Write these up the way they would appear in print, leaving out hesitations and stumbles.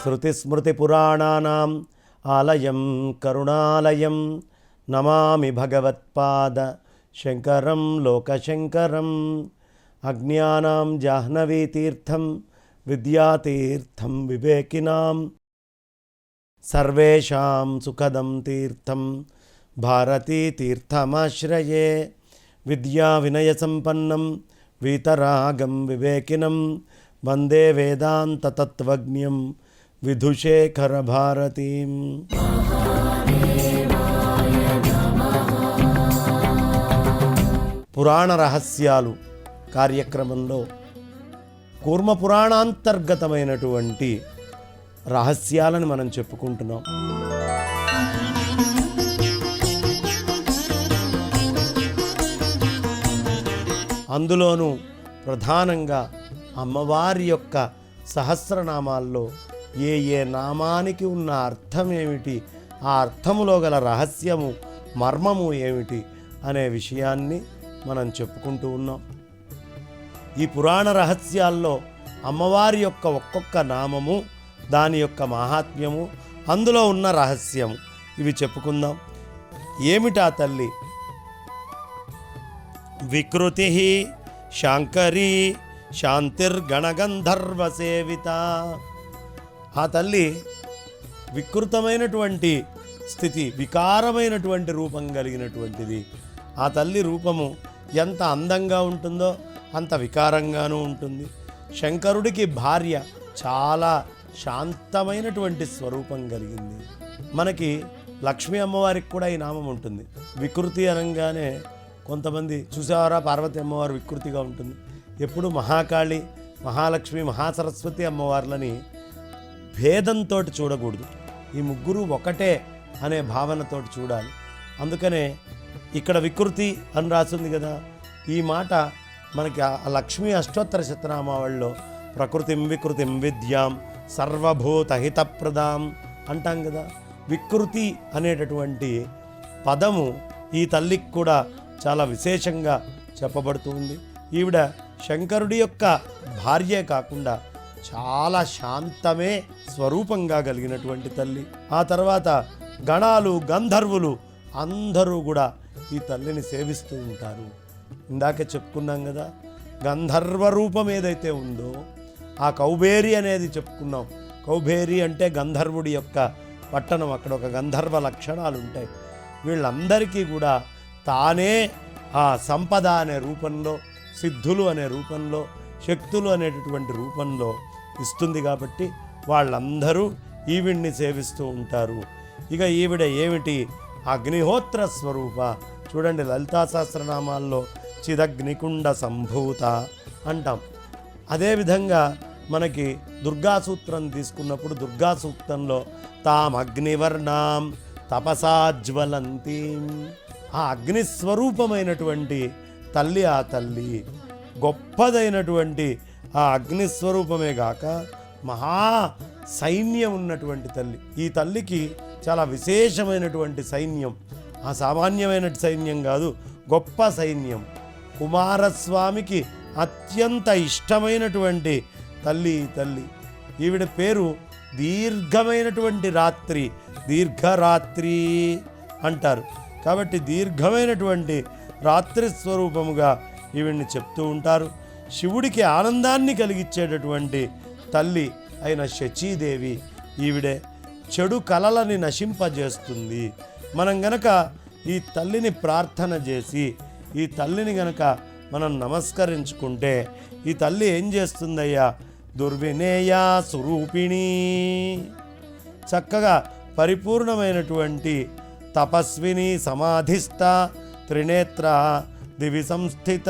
శృతిస్మృతిపురాణానాం ఆలయం కరుణాలయం నమామి భగవత్పాద శంకరం లోకశంకరం. అజ్ఞానాం జాహ్నవీతీర్థం విద్యాతీర్థం వివేకినాం సర్వేషాం సుఖదం తీర్థం భారతీతీర్థమాశ్రయే. విద్యా వినయ సంపన్నం వీతరాగం వివేకినం వందే వేదాంత తత్వజ్ఞం విధుశేఖర భారతీం. పురాణ రహస్యాలు కార్యక్రమంలో కూర్మ పురాణాంతర్గతమైనటువంటి రహస్యాలను మనం చెప్పుకుంటున్నాం. అందులోనూ ప్రధానంగా అమ్మవారి యొక్క సహస్రనామాల్లో ఏ ఏ నామానికి ఉన్న అర్థం ఏమిటి, ఆ అర్థములో గల రహస్యము మర్మము ఏమిటి అనే విషయాన్ని మనం చెప్పుకుంటూ ఉన్నాం. ఈ పురాణ రహస్యాల్లో అమ్మవారి యొక్క ఒక్కొక్క నామము, దాని యొక్క మహాత్మ్యము, అందులో ఉన్న రహస్యము, ఇవి చెప్పుకుందాం. ఏమిటా తల్లి? వికృతి శాంకరీ శాంతిర్గణగంధర్వ సేవిత. ఆ తల్లి వికృతమైనటువంటి స్థితి, వికారమైనటువంటి రూపం కలిగినటువంటిది. ఆ తల్లి రూపము ఎంత అందంగా ఉంటుందో అంత వికారంగానూ ఉంటుంది. శంకరుడికి భార్య చాలా శాంతమైనటువంటి స్వరూపం కలిగింది. మనకి లక్ష్మీ అమ్మవారికి కూడా ఈ నామం ఉంటుంది. వికృతి అనగానే కొంతమంది చూసేవారా, పార్వతి అమ్మవారు వికృతిగా ఉంటుంది. ఎప్పుడు మహాకాళి, మహాలక్ష్మి, మహాసరస్వతి అమ్మవార్లని భేదంతో చూడకూడదు. ఈ ముగ్గురు ఒకటే అనే భావనతో చూడాలి. అందుకనే ఇక్కడ వికృతి అని రాసింది కదా. ఈ మాట మనకి ఆ లక్ష్మీ అష్టోత్తర శతనామావళిలో ప్రకృతిం వికృతిం విద్యాం సర్వభూతహితప్రదాం అంటాం కదా. వికృతి అనేటటువంటి పదము ఈ తల్లికి కూడా చాలా విశేషంగా చెప్పబడుతుంది. ఈవిడ శంకరుడి యొక్క భార్యే కాకుండా చాలా శాంతమే స్వరూపంగా కలిగినటువంటి తల్లి. ఆ తర్వాత గణాలు, గంధర్వులు అందరూ కూడా ఈ తల్లిని సేవిస్తూ ఉంటారు. ఇందాకే చెప్పుకున్నాం కదా, గంధర్వ రూపం ఏదైతే ఉందో ఆ కౌబేరి అనేది చెప్పుకున్నాం. కౌబేరి అంటే గంధర్వుడి యొక్క పట్టణం. అక్కడ ఒక గంధర్వ లక్షణాలు ఉంటాయి. వీళ్ళందరికీ కూడా తానే ఆ సంపద అనే రూపంలో, సిద్ధులు అనే రూపంలో, శక్తులు అనేటటువంటి రూపంలో ఇస్తుంది. కాబట్టి వాళ్ళందరూ ఈవిడ్ని సేవిస్తూ ఉంటారు. ఇక ఈవిడ ఏమిటి? అగ్నిహోత్ర స్వరూప. చూడండి, లలితా సహస్రనామాల్లో చిదగ్నికుండ సంభూత అంటాం. అదేవిధంగా మనకి దుర్గా సూత్రం తీసుకున్నప్పుడు దుర్గా సూక్తంలో తాం అగ్నివర్ణాం తపసాజ్వలంతీం. ఆ అగ్నిస్వరూపమైనటువంటి తల్లి ఆ తల్లి గొప్పదైనటువంటి ఆ అగ్నిస్వరూపమే గాక మహా సైన్యం ఉన్నటువంటి తల్లి. ఈ తల్లికి చాలా విశేషమైనటువంటి సైన్యం. ఆ సామాన్యమైన సైన్యం కాదు, గొప్ప సైన్యం. కుమారస్వామికి అత్యంత ఇష్టమైనటువంటి తల్లి ఈ తల్లి. ఈవిడ పేరు దీర్ఘమైనటువంటి రాత్రి, దీర్ఘరాత్రి అంటారు. కాబట్టి దీర్ఘమైనటువంటి రాత్రి స్వరూపముగా ఈవిడ్ని చెప్తూ ఉంటారు. శివుడికి ఆనందాన్ని కలిగించేటటువంటి తల్లి అయిన శచీదేవి ఈవిడే. చెడు కలలని నశింపజేస్తుంది. మనం గనక ఈ తల్లిని ప్రార్థన చేసి ఈ తల్లిని గనక మనం నమస్కరించుకుంటే ఈ తల్లి ఏం చేస్తుందయ్యా? దుర్వినేయా స్వరూపిణి, చక్కగా పరిపూర్ణమైనటువంటి తపస్విని, సమాధిస్థ, త్రినేత్ర, దివి సంస్థిత,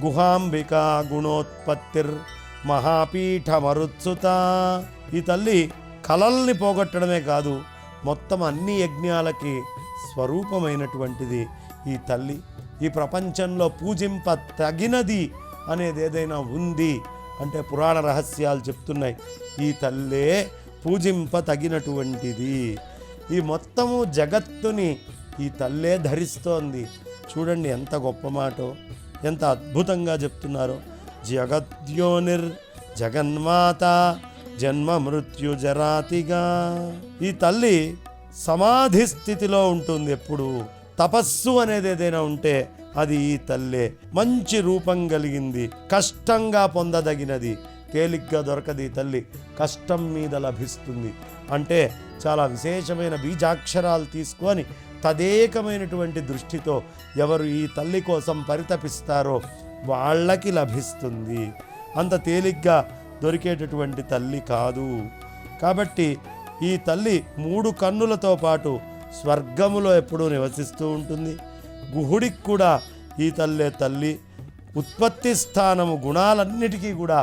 గుహాంబిక, గుణోత్పత్తిర్ మహాపీఠమరుత్సుత. ఈ తల్లి కలల్ని పోగొట్టడమే కాదు, మొత్తం అన్ని యజ్ఞాలకి స్వరూపమైనటువంటిది ఈ తల్లి. ఈ ప్రపంచంలో పూజింప తగినది అనేది ఏదైనా ఉంది అంటే పురాణ రహస్యాలు చెప్తున్నాయి. ఈ తల్లే పూజింప తగినటువంటిది. ఈ మొత్తము జగత్తుని ఈ తల్లే ధరిస్తోంది. చూడండి ఎంత గొప్ప మాటో, ఎంత అద్భుతంగా చెప్తున్నారో. జగద్యోనిర్ జగన్మాత జన్మ మృత్యు జరాతిగా. ఈ తల్లి సమాధి స్థితిలో ఉంటుంది ఎప్పుడు. తపస్సు అనేది ఏదైనా ఉంటే అది ఈ తల్లే. మంచి రూపం కలిగింది, కష్టంగా పొందదగినది, తేలిగ్గా దొరకది. తల్లి కష్టం మీద లభిస్తుంది. అంటే చాలా విశేషమైన బీజాక్షరాలు తీసుకొని తదేకమైనటువంటి దృష్టితో ఎవరు ఈ తల్లి కోసం పరితపిస్తారో వాళ్ళకి లభిస్తుంది. అంత తేలిగ్గా దొరికేటటువంటి తల్లి కాదు. కాబట్టి ఈ తల్లి 3 కన్నులతో పాటు స్వర్గములో ఎప్పుడూ నివసిస్తూ ఉంటుంది. గుహుడికి కూడా ఈ తల్లే తల్లి. ఉత్పత్తి స్థానము, గుణాలన్నిటికీ కూడా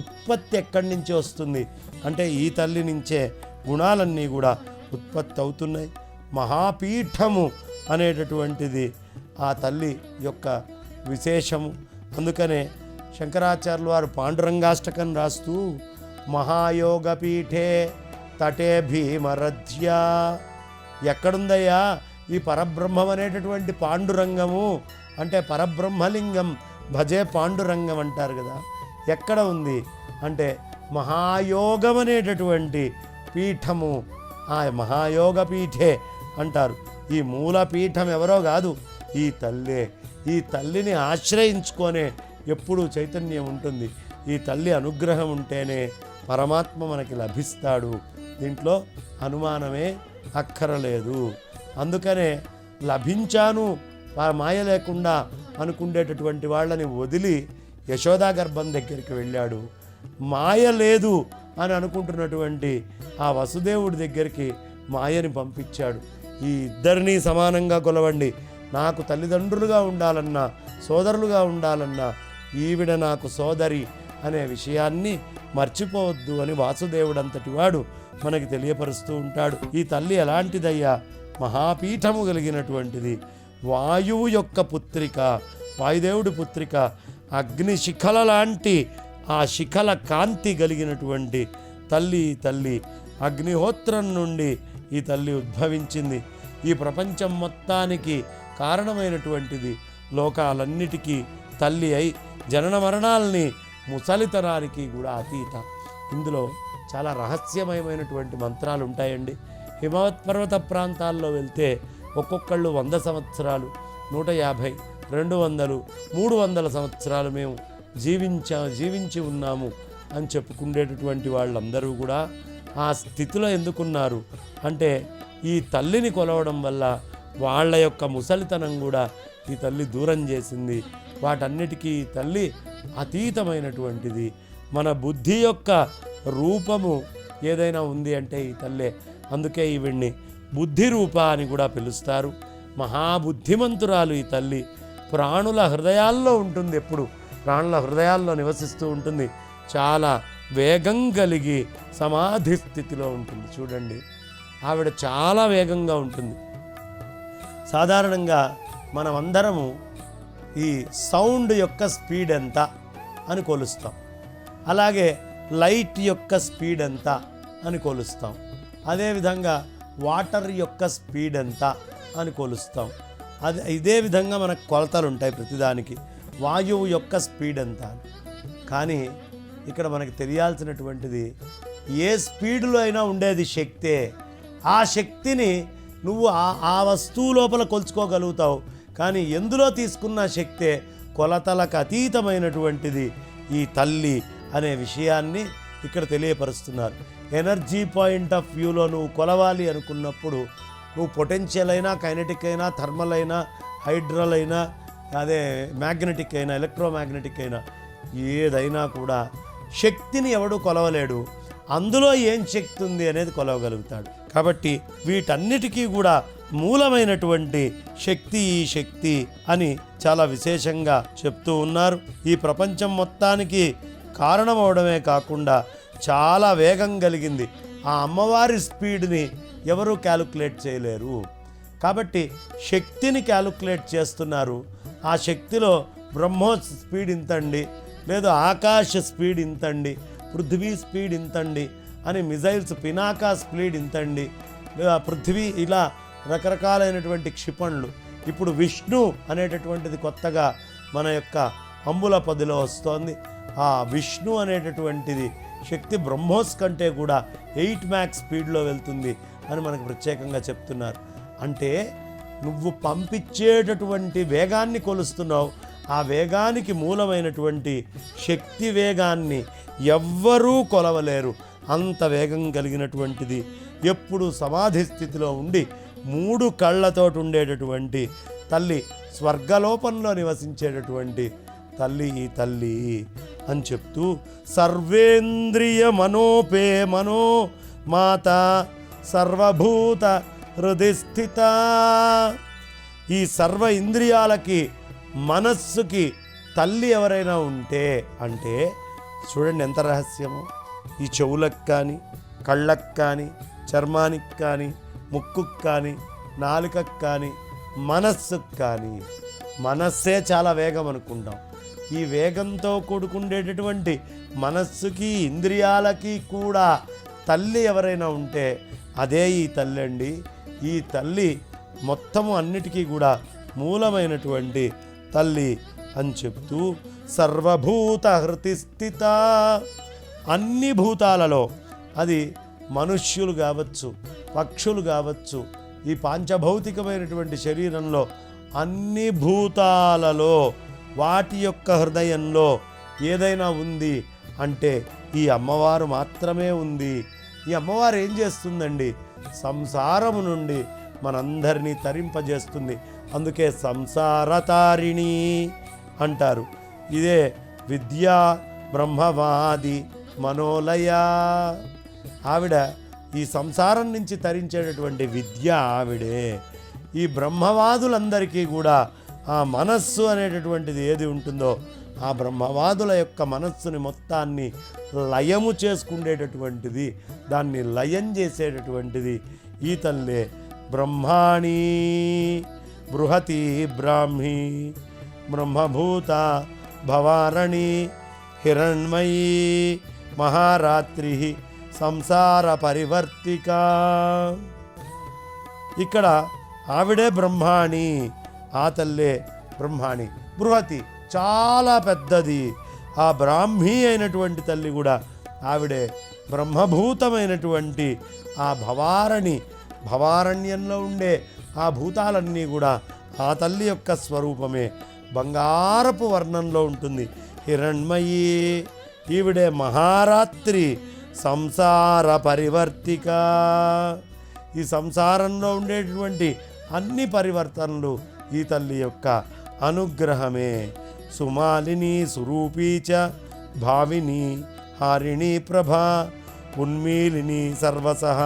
ఉత్పత్తి ఎక్కడి నుంచి వస్తుంది అంటే ఈ తల్లి నుంచే గుణాలన్నీ కూడా ఉత్పత్తి అవుతున్నాయి. మహాపీఠము అనేటటువంటిది ఆ తల్లి యొక్క విశేషము. అందుకనే శంకరాచార్యులు వారు పాండురంగాష్టకం రాస్తూ మహాయోగపీఠే తటే భీమరథ్య. ఎక్కడుందయ్యా ఈ పరబ్రహ్మం అనేటటువంటి పాండురంగము అంటే పరబ్రహ్మలింగం, భజే పాండురంగం అంటారు కదా. ఎక్కడ ఉంది అంటే మహాయోగం అనేటటువంటి పీఠము, ఆ మహాయోగ పీఠే అంటారు. ఈ మూల పీఠం ఎవరో కాదు, ఈ తల్లే. ఈ తల్లిని ఆశ్రయించుకొనే ఎప్పుడూ చైతన్యం ఉంటుంది. ఈ తల్లి అనుగ్రహం ఉంటేనే పరమాత్మ మనకి లభిస్తాడు. దీంట్లో అనుమానమే అక్కరలేదు. అందుకనే లభించాను మాయ లేకుండా అనుకునేటటువంటి వాళ్ళని వదిలి యశోదా గర్భం దగ్గరికి వెళ్ళాడు. మాయ లేదు అని అనుకుంటున్నటువంటి ఆ వసుదేవుడి దగ్గరికి మాయని పంపించాడు. ఈ ఇద్దరినీ సమానంగా కొలవండి. నాకు తల్లిదండ్రులుగా ఉండాలన్నా, సోదరులుగా ఉండాలన్నా ఈవిడ నాకు సోదరి అనే విషయాన్ని మర్చిపోవద్దు అని వాసుదేవుడంతటి వాడు మనకి తెలియపరుస్తూ ఉంటాడు. ఈ తల్లి ఎలాంటిదయ్యా? మహాపీఠము కలిగినటువంటిది. వాయువు యొక్క పుత్రిక, వాయుదేవుడి పుత్రిక. అగ్ని శిఖల లాంటి ఆ శిఖల కాంతి కలిగినటువంటి తల్లి. అగ్నిహోత్రం నుండి ఈ తల్లి ఉద్భవించింది. ఈ ప్రపంచం మొత్తానికి కారణమైనటువంటిది. లోకాలన్నిటికీ తల్లి అయి జనన మరణాలని, ముసలితనానికి కూడా అతీత. ఇందులో చాలా రహస్యమయమైనటువంటి మంత్రాలు ఉంటాయండి. హిమవత్ పర్వత ప్రాంతాల్లో వెళ్తే ఒక్కొక్కళ్ళు 100 సంవత్సరాలు, 150, 200, 300 సంవత్సరాలు మేము జీవించి ఉన్నాము అని చెప్పుకునేటటువంటి వాళ్ళందరూ కూడా ఆ స్థితిలో ఎందుకున్నారు అంటే ఈ తల్లిని కొలవడం వల్ల వాళ్ళ యొక్క ముసలితనం కూడా ఈ తల్లి దూరం చేసింది. వాటన్నిటికీ ఈ తల్లి అతీతమైనటువంటిది. మన బుద్ధి యొక్క రూపము ఏదైనా ఉంది అంటే ఈ తల్లే. అందుకే ఈవిడ్ని బుద్ధి రూప అని కూడా పిలుస్తారు. మహాబుద్ధిమంతురాలు ఈ తల్లి. ప్రాణుల హృదయాల్లో ఉంటుంది, ఎప్పుడు ప్రాణుల హృదయాల్లో నివసిస్తూ ఉంటుంది. చాలా వేగం కలిగి సమాధి స్థితిలో ఉంటుంది. చూడండి, ఆవిడ చాలా వేగంగా ఉంటుంది. సాధారణంగా మనమందరము ఈ సౌండ్ యొక్క స్పీడ్ ఎంత అని కొలుస్తాం, అలాగే లైట్ యొక్క స్పీడ్ ఎంత అని కొలుస్తాం, అదేవిధంగా వాటర్ యొక్క స్పీడ్ ఎంత అని కొలుస్తాం. ఇదే విధంగా మనకు కొలతలు ఉంటాయి ప్రతిదానికి. వాయువు యొక్క స్పీడ్ ఎంత అని. కానీ ఇక్కడ మనకు తెలియాల్సినటువంటిది ఏ స్పీడ్లో అయినా ఉండేది శక్తే. ఆ శక్తిని నువ్వు ఆ వస్తువు లోపల కొలుచుకోగలుగుతావు. కానీ ఎందులో తీసుకున్న శక్తే కొలతలకు అతీతమైనటువంటిది ఈ తల్లి అనే విషయాన్ని ఇక్కడ తెలియపరుస్తున్నారు. ఎనర్జీ పాయింట్ ఆఫ్ వ్యూలో నువ్వు కొలవాలి అనుకున్నప్పుడు నువ్వు పొటెన్షియల్ అయినా, కైనెటిక్ అయినా, థర్మల్ అయినా, హైడ్రల్ అయినా, అదే మ్యాగ్నెటిక్ అయినా, ఎలక్ట్రోమాగ్నెటిక్ అయినా, ఏదైనా కూడా శక్తిని ఎవడు కొలవలేడు. అందులో ఏం శక్తి ఉంది అనేది కొలవగలుగుతాడు. కాబట్టి వీటన్నిటికీ కూడా మూలమైనటువంటి శక్తి ఈ శక్తి అని చాలా విశేషంగా చెప్తూ ఉన్నారు. ఈ ప్రపంచం మొత్తానికి కారణమవడమే కాకుండా చాలా వేగం కలిగింది. ఆ అమ్మవారి స్పీడ్ని ఎవరూ క్యాలిక్యులేట్ చేయలేరు. కాబట్టి శక్తిని క్యాలిక్యులేట్ చేస్తున్నారు. ఆ శక్తిలో బ్రహ్మోస్ స్పీడ్ ఇంతండి, లేదు ఆకాశ స్పీడ్ ఇంతండి, పృథ్వీ స్పీడ్ ఇంతండి అని మిజైల్స్ పినాకా స్పీడ్ ఇంతండి, లేదా పృథ్వీ ఇలా రకరకాలైనటువంటి క్షిపణులు. ఇప్పుడు విష్ణు అనేటటువంటిది కొత్తగా మన యొక్క అంబుల పదిలో వస్తోంది. ఆ విష్ణు అనేటటువంటిది శక్తి బ్రహ్మోస్ కంటే కూడా 8 మ్యాక్ స్పీడ్లో వెళ్తుంది అని మనకు ప్రత్యేకంగా చెప్తున్నారు. అంటే నువ్వు పంపించేటటువంటి వేగాన్ని కొలుస్తున్నావు. ఆ వేగానికి మూలమైనటువంటి శక్తి వేగాన్ని ఎవ్వరూ కొలవలేరు. అంత వేగం కలిగినటువంటిది. ఎప్పుడు సమాధి స్థితిలో ఉండి 3 కళ్ళతోటి ఉండేటటువంటి తల్లి, స్వర్గలోపంలో నివసించేటటువంటి తల్లి ఈ తల్లి అని చెప్తూ సర్వేంద్రియ మనోపే మనో మాత సర్వభూత హృదిస్థిత. ఈ సర్వ ఇంద్రియాలకి మనస్సుకి తల్లి ఎవరైనా ఉంటే అంటే చూడండి ఎంత రహస్యమో. ఈ చెవులకు కానీ, కళ్ళకు కానీ, చర్మానికి కానీ, ముక్కుకు కానీ, నాలుకకు కానీ, మనస్సుకు కానీ, మనస్సే చాలా వేగం అనుకుంటాం. ఈ వేగంతో కూడుకుండేటటువంటి మనస్సుకి ఇంద్రియాలకి కూడా తల్లి ఎవరైనా ఉంటే అదే ఈ తల్లి అండి. ఈ తల్లి మొత్తము అన్నిటికీ కూడా మూలమైనటువంటి తల్లి అని చెప్తూ సర్వభూత హృతిస్థిత. అన్ని భూతాలలో, అది మనుష్యులు కావచ్చు, పక్షులు కావచ్చు, ఈ పాంచభౌతికమైనటువంటి శరీరంలో అన్ని భూతాలలో వాటి యొక్క హృదయంలో ఏదైనా ఉంది అంటే ఈ అమ్మవారు మాత్రమే ఉంది. ఈ అమ్మవారు ఏం చేస్తుందండి? సంసారము నుండి మనందరినీ తరింపజేస్తుంది. అందుకే సంసారతారిణి అంటారు. ఇదే విద్యా బ్రహ్మవాది మనోలయ. ఆవిడ ఈ సంసారం నుంచి తరించేటటువంటి విద్య ఆవిడే. ఈ బ్రహ్మవాదులందరికీ కూడా ఆ మనస్సు అనేటటువంటిది ఏది ఉంటుందో ఆ బ్రహ్మవాదుల యొక్క మనస్సుని మొత్తాన్ని లయము చేసుకునేటటువంటిది, దాన్ని లయం చేసేటటువంటిది ఈ తల్లే. బ్రహ్మాణి బృహతి బ్రాహ్మీ బ్రహ్మభూత భవారణి హిరణ్మయీ మహారాత్రి సంసార పరివర్తిక. ఇక్కడ ఆవిడే బ్రహ్మాణి, ఆ తల్లే బ్రహ్మాణి. బృహతి చాలా పెద్దది. ఆ బ్రాహ్మీ అయినటువంటి తల్లి కూడా ఆవిడే. బ్రహ్మభూతమైనటువంటి ఆ భవారణి, భవారణ్యంలో ఉండే ఆ భూతాలన్నీ కూడా ఆ తల్లి యొక్క స్వరూపమే. బంగారపు వర్ణంలో ఉంటుంది. హిరణ్మయీ, ఈవిడే మహారాత్రి సంసార పరివర్తిక. ఈ సంసారంలో ఉండేటువంటి అన్ని పరివర్తనలు ఈ తల్లి యొక్క అనుగ్రహమే. సుమాలిని సురూపీచ భావిని హారిణి ప్రభా ఉన్మీలిని సర్వసహ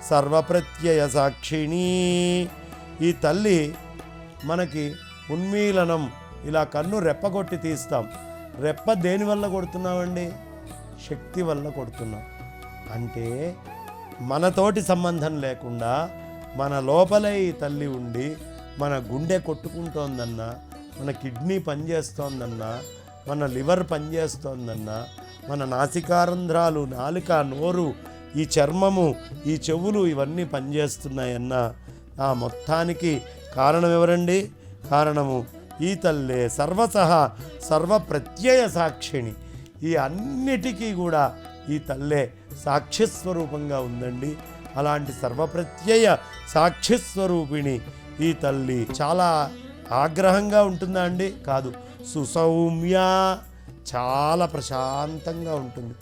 సర్వప్రత్యయ సాక్షిణి. ఈ తల్లి మనకి ఉన్మీలనం, ఇలా కన్ను రెప్పగొట్టి తీస్తాం. రెప్ప దేని వల్ల కొడుతున్నామండి? శక్తి వల్ల కొడుతున్నాం. అంటే మనతోటి సంబంధం లేకుండా మన లోపలే ఈ తల్లి ఉండి మన గుండె కొట్టుకుంటోందన్నా, మన కిడ్నీ పనిచేస్తోందన్నా, మన లివర్ పనిచేస్తోందన్నా, మన నాసికారంధ్రాలు, నాలుక, నోరు, ఈ చర్మము, ఈ చెవులు ఇవన్నీ పనిచేస్తున్నాయన్నా ఆ మొత్తానికి కారణం ఎవరండి? కారణము ఈ తల్లే. సర్వసహ సర్వప్రత్యయ సాక్షిణి. ఈ అన్నిటికీ కూడా ఈ తల్లే సాక్షిస్వరూపంగా ఉందండి. అలాంటి సర్వప్రత్యయ సాక్షిస్వరూపిణి ఈ తల్లి. చాలా ఆగ్రహంగా ఉంటుందా అండి? కాదు. సుసౌమ్య, చాలా ప్రశాంతంగా ఉంటుంది,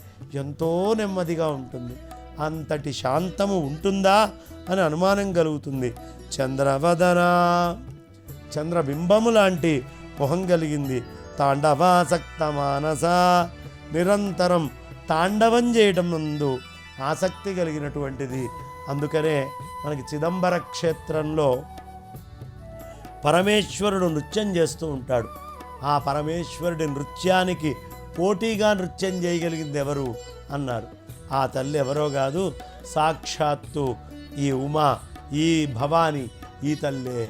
ఎంతో నెమ్మదిగా ఉంటుంది. అంతటి శాంతము ఉంటుందా అని అనుమానం కలుగుతుంది. చంద్రవదన, చంద్రబింబము లాంటి మొహం కలిగింది. తాండవాసక్త మానస, నిరంతరం తాండవం చేయటం నందు ఆసక్తి కలిగినటువంటిది. అందుకనే మనకి చిదంబర క్షేత్రంలో పరమేశ్వరుడు నృత్యం చేస్తూ ఉంటాడు. ఆ పరమేశ్వరుడి నృత్యానికి పోటీగా నృత్యం చేయగలిగింది ఎవరు అన్నారు. ఆ తల్లి ఎవరో కాదు, సాక్షాత్తు ఈ ఉమా, ఈ భవాని, ఈ తల్లే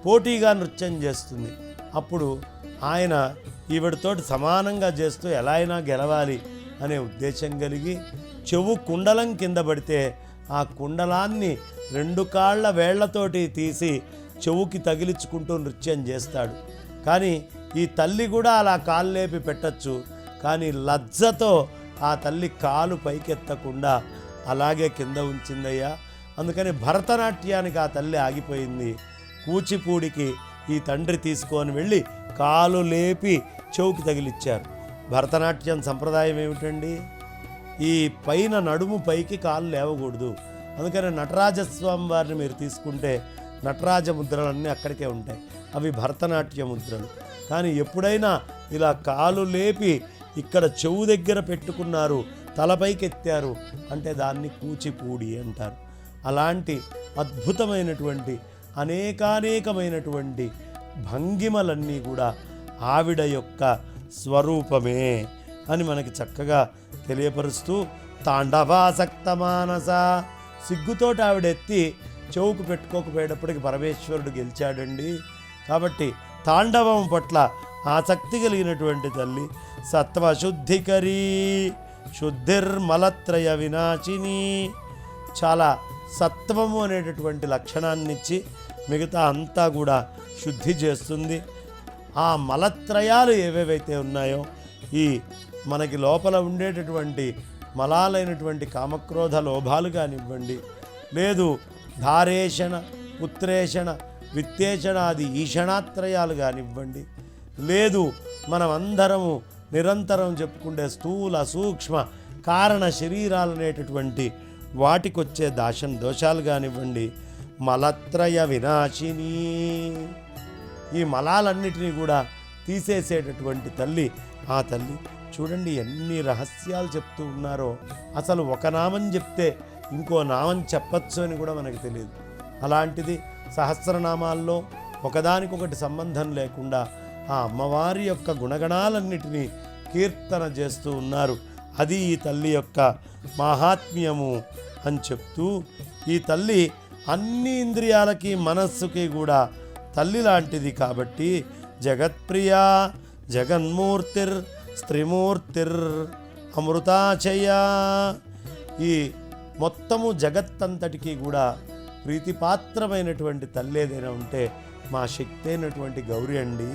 పోటీగా నృత్యం చేస్తుంది. అప్పుడు ఆయన ఈవిడతోటి సమానంగా చేస్తూ ఎలా అయినా గెలవాలి అనే ఉద్దేశం కలిగి చెవు కుండలం కింద పడితే ఆ కుండలాన్ని 2 కాళ్ళ వేళ్లతోటి తీసి చెవుకి తగిలించుకుంటూ నృత్యం చేస్తాడు. కానీ ఈ తల్లి కూడా అలా కాలు లేపి పెట్టచ్చు, కానీ లజ్జతో ఆ తల్లి కాలు పైకెత్తకుండా అలాగే కింద ఉంచిందయ్యా. అందుకని భరతనాట్యానికి ఆ తల్లి ఆగిపోయింది. కూచిపూడికి ఈ తండ్రి తీసుకొని వెళ్ళి కాలు లేపి చెవుకి తగిలిచ్చారు. భరతనాట్యం సంప్రదాయం ఏమిటండి? ఈ పైన నడుము పైకి కాలు లేవకూడదు. అందుకని నటరాజస్వామి వారిని మీరు తీసుకుంటే నటరాజ ముద్రలన్నీ అక్కడికే ఉంటాయి, అవి భరతనాట్య ముద్రలు. కానీ ఎప్పుడైనా ఇలా కాలు లేపి ఇక్కడ చెవు దగ్గర పెట్టుకున్నారు, తలపైకి ఎత్తారు అంటే దాన్ని కూచిపూడి అంటారు. అలాంటి అద్భుతమైనటువంటి అనేకానేకమైనటువంటి భంగిమలన్నీ కూడా ఆవిడ యొక్క స్వరూపమే అని మనకి చక్కగా తెలియపరుస్తూ, తాండవాసక్త మానస, సిగ్గుతోటి ఆవిడ ఎత్తి చెవుకు పెట్టుకోకపోయేటప్పటికి పరమేశ్వరుడు గెలిచాడండి. కాబట్టి తాండవం పట్ల ఆసక్తి కలిగినటువంటి తల్లి సత్వశుద్ధికరీ శుద్ధిర్మలత్రయ వినాశిని, చాలా సత్వము అనేటటువంటి లక్షణాన్నిచ్చి మిగతా అంతా కూడా శుద్ధి చేస్తుంది. ఆ మలత్రయాలు ఏవేవైతే ఉన్నాయో, ఈ మనకి లోపల ఉండేటటువంటి మలాలైనటువంటి కామక్రోధ లోభాలు కానివ్వండి, లేదు ధారేషణ పుత్రేషణ విత్తేషణాది ఈషణాత్రయాలు కానివ్వండి, లేదు మనం అందరము నిరంతరం చెప్పుకుంటే స్థూల సూక్ష్మ కారణ శరీరాలు అనేటటువంటి వాటికొచ్చే దోషాలు కానివ్వండి, మలత్రయ వినాశిని, ఈ మలాలన్నిటినీ కూడా తీసేసేటటువంటి తల్లి ఆ తల్లి. చూడండి ఎన్ని రహస్యాలు చెప్తూ ఉన్నారో. అసలు ఒక నామం చెప్తే ఇంకో నామం చెప్పచ్చు అని కూడా మనకు తెలియదు. అలాంటిది సహస్రనామాల్లో ఒకదానికొకటి సంబంధం లేకుండా ఆ అమ్మవారి యొక్క గుణగణాలన్నిటినీ కీర్తన చేస్తూ ఉన్నారు. అది ఈ తల్లి యొక్క మాహాత్మ్యము అని చెప్తూ, ఈ తల్లి అన్ని ఇంద్రియాలకి మనస్సుకి కూడా తల్లి లాంటిది కాబట్టి జగత్ప్రియ జగన్మూర్తిర్ స్త్రీమూర్తిర్ అమృతాచయ, ఈ మొత్తము జగత్తంతటికీ కూడా ప్రీతిపాత్రమైనటువంటి తల్లి ఏదైనా ఉంటే మా శక్తి అయినటువంటి గౌరి అండి.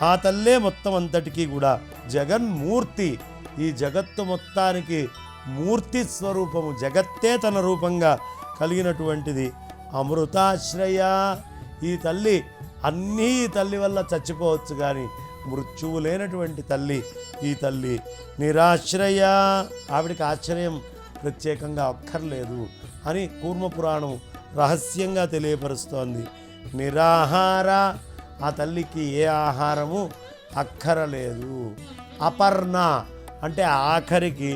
ఆ తల్లే మొత్తం అంతటికీ కూడా జగన్మూర్తి, ఈ జగత్తు మొత్తానికి మూర్తి స్వరూపము, జగత్తే తన రూపంగా కలిగినటువంటిది. అమృతాశ్రయ, ఈ తల్లి అన్నీ ఈ తల్లి వల్ల చచ్చిపోవచ్చు కానీ మృత్యువు లేనటువంటి తల్లి ఈ తల్లి. నిరాశ్రయ, ఆవిడికి ఆశ్రయం ప్రత్యేకంగా అక్కర్లేదు అని కూర్మపురాణం రహస్యంగా తెలియపరుస్తోంది. నిరాహార, ఆ తల్లికి ఏ ఆహారము అక్కరలేదు. అపర్ణ అంటే ఆఖరికి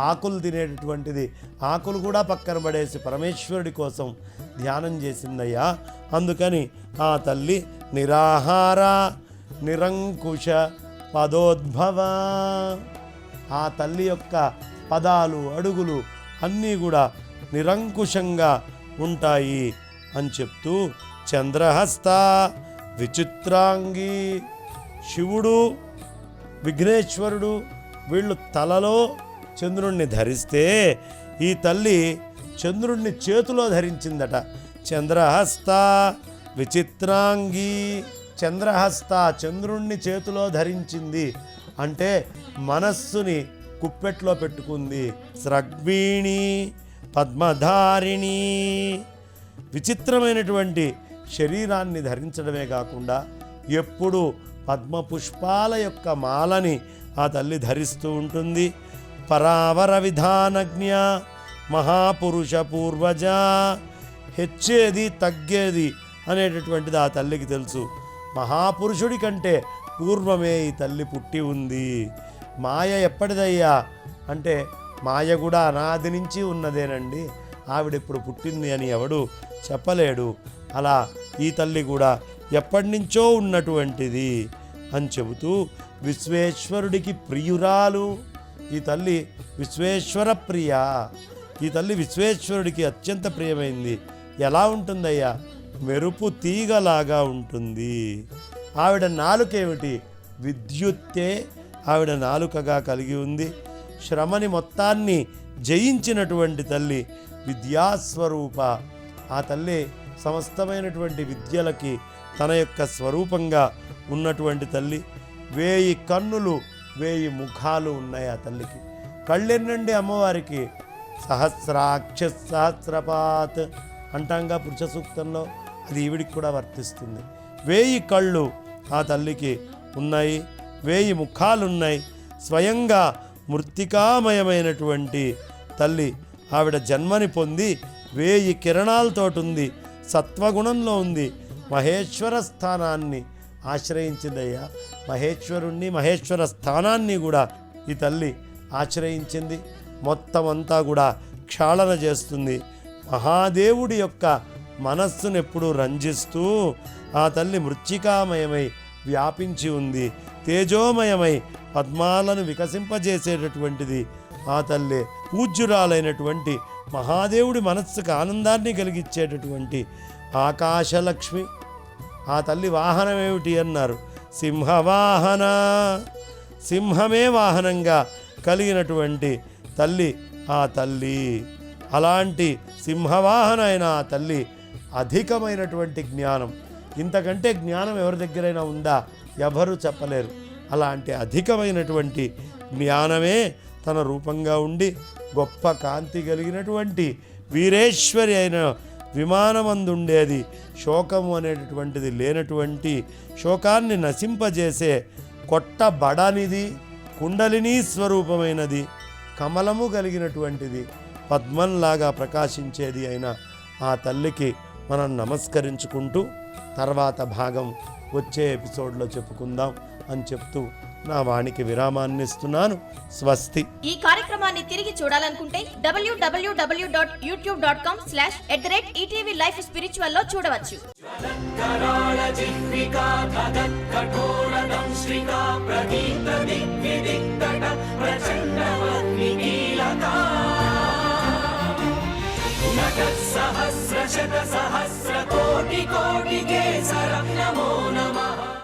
ఆకులు తినేటటువంటిది, ఆకులు కూడా పక్కన పడేసి పరమేశ్వరుడి కోసం ధ్యానం చేసిందయ్యా. అందుకని ఆ తల్లి నిరాహార నిరంకుశ పదోద్భవ, ఆ తల్లి యొక్క పదాలు అడుగులు అన్నీ కూడా నిరంకుశంగా ఉంటాయి అని చెప్తూ, చంద్రహస్త విచిత్రాంగి, శివుడు విఘ్నేశ్వరుడు వీళ్ళు తలలో చంద్రుణ్ణి ధరిస్తే ఈ తల్లి చంద్రుణ్ణి చేతిలో ధరించిందట. చంద్రహస్త విచిత్రాంగి, చంద్రహస్త చంద్రుణ్ణి చేతిలో ధరించింది అంటే మనస్సుని కుప్పెట్లో పెట్టుకుంది. స్రగ్వీణి పద్మధారిణి, విచిత్రమైనటువంటి శరీరాన్ని ధరించడమే కాకుండా ఎప్పుడు పద్మపుష్పాల యొక్క మాలని ఆ తల్లి ధరిస్తూ ఉంటుంది. పరావర విధానజ్ఞ మహాపురుష పూర్వజ, హెచ్చేది తగ్గేది అనేటటువంటిది ఆ తల్లికి తెలుసు. మహాపురుషుడి కంటే పూర్వమే ఈ తల్లి పుట్టి ఉంది. మాయ ఎప్పటిదయ్యా అంటే మాయ కూడా అనాది నుంచి ఉన్నదేనండి, ఆవిడెప్పుడు పుట్టింది అని ఎవడు చెప్పలేడు. అలా ఈ తల్లి కూడా ఎప్పటి నుంచో ఉన్నటువంటిది అని చెబుతూ, విశ్వేశ్వరుడికి ప్రియురాలు ఈ తల్లి, విశ్వేశ్వర ప్రియ, ఈ తల్లి విశ్వేశ్వరుడికి అత్యంత ప్రియమైంది. ఎలా ఉంటుందయ్యా? మెరుపు తీగలాగా ఉంటుంది. ఆవిడ నాలుకేమిటి? విద్యుత్తే ఆవిడ నాలుకగా కలిగి ఉంది. శ్రమని మొత్తాన్ని జయించినటువంటి తల్లి విద్యాస్వరూప. ఆ తల్లి సమస్తమైనటువంటి విద్యలకి తన యొక్క స్వరూపంగా ఉన్నటువంటి తల్లి. 1000 కన్నులు 1000 ముఖాలు ఉన్నాయి ఆ తల్లికి. కళ్ళెన్నండి అమ్మవారికి? సహస్రాక్ష సహస్రపాత్ అంటాంగా పురుష సూక్తంలో, అది ఈవిడికి కూడా వర్తిస్తుంది. 1000 కళ్ళు ఆ తల్లికి ఉన్నాయి, 1000 ముఖాలున్నాయి. స్వయంగా మృత్తికామయమైనటువంటి తల్లి. ఆవిడ జన్మని పొంది 1000 కిరణాలతోటి సత్వగుణంలో ఉంది. మహేశ్వర స్థానాన్ని ఆశ్రయించిందయ్యా. మహేశ్వరుణ్ణి, మహేశ్వర స్థానాన్ని కూడా ఈ తల్లి ఆశ్రయించింది. మొత్తం అంతా కూడా క్షాళన చేస్తుంది. మహాదేవుడి యొక్క మనస్సును ఎప్పుడూ రంజిస్తూ ఆ తల్లి మృత్తికామయమై వ్యాపించి ఉంది. తేజోమయమై పద్మాలను వికసింపజేసేటటువంటిది ఆ తల్లి. పూజ్యురాలైనటువంటి మహాదేవుడి మనస్సుకు ఆనందాన్ని కలిగించేటటువంటి ఆకాశలక్ష్మి. ఆ తల్లి వాహనం ఏమిటి అన్నారు? సింహవాహన. సింహమే వాహనంగా కలిగినటువంటి తల్లి ఆ తల్లి. అలాంటి సింహవాహన అయిన ఆ తల్లి అధికమైనటువంటి జ్ఞానం. ఇంతకంటే జ్ఞానం ఎవరి దగ్గరైనా ఉందా? ఎవరు చెప్పలేరు. అలాంటి అధికమైనటువంటి జ్ఞానమే తన రూపంగా ఉండి గొప్ప కాంతి కలిగినటువంటి వీరేశ్వరి అయిన విమానమందుండేది. శోకము అనేటటువంటిది లేనటువంటి, శోకాన్ని నశింపజేసే కొట్టబడనిది, కుండలినీ స్వరూపమైనది, కమలము కలిగినటువంటిది, పద్మంలాగా ప్రకాశించేది అయిన ఆ తల్లికి మనం నమస్కరించుకుంటూ తర్వాత భాగం వచ్చే ఎపిసోడ్లో చెప్పుకుందాం అని చెప్తూ నా వాణికి విరామాన్ని ఇస్తున్నాను. స్వస్తి. ఈ కార్యక్రమాన్ని తిరిగి చూడాలనుకుంటే www.youtube.com/@ETV-Life Spiritual లో చూడవచ్చు. సహస్ర శత సహస్ర కోటి కోటి కేసర నమో నమః.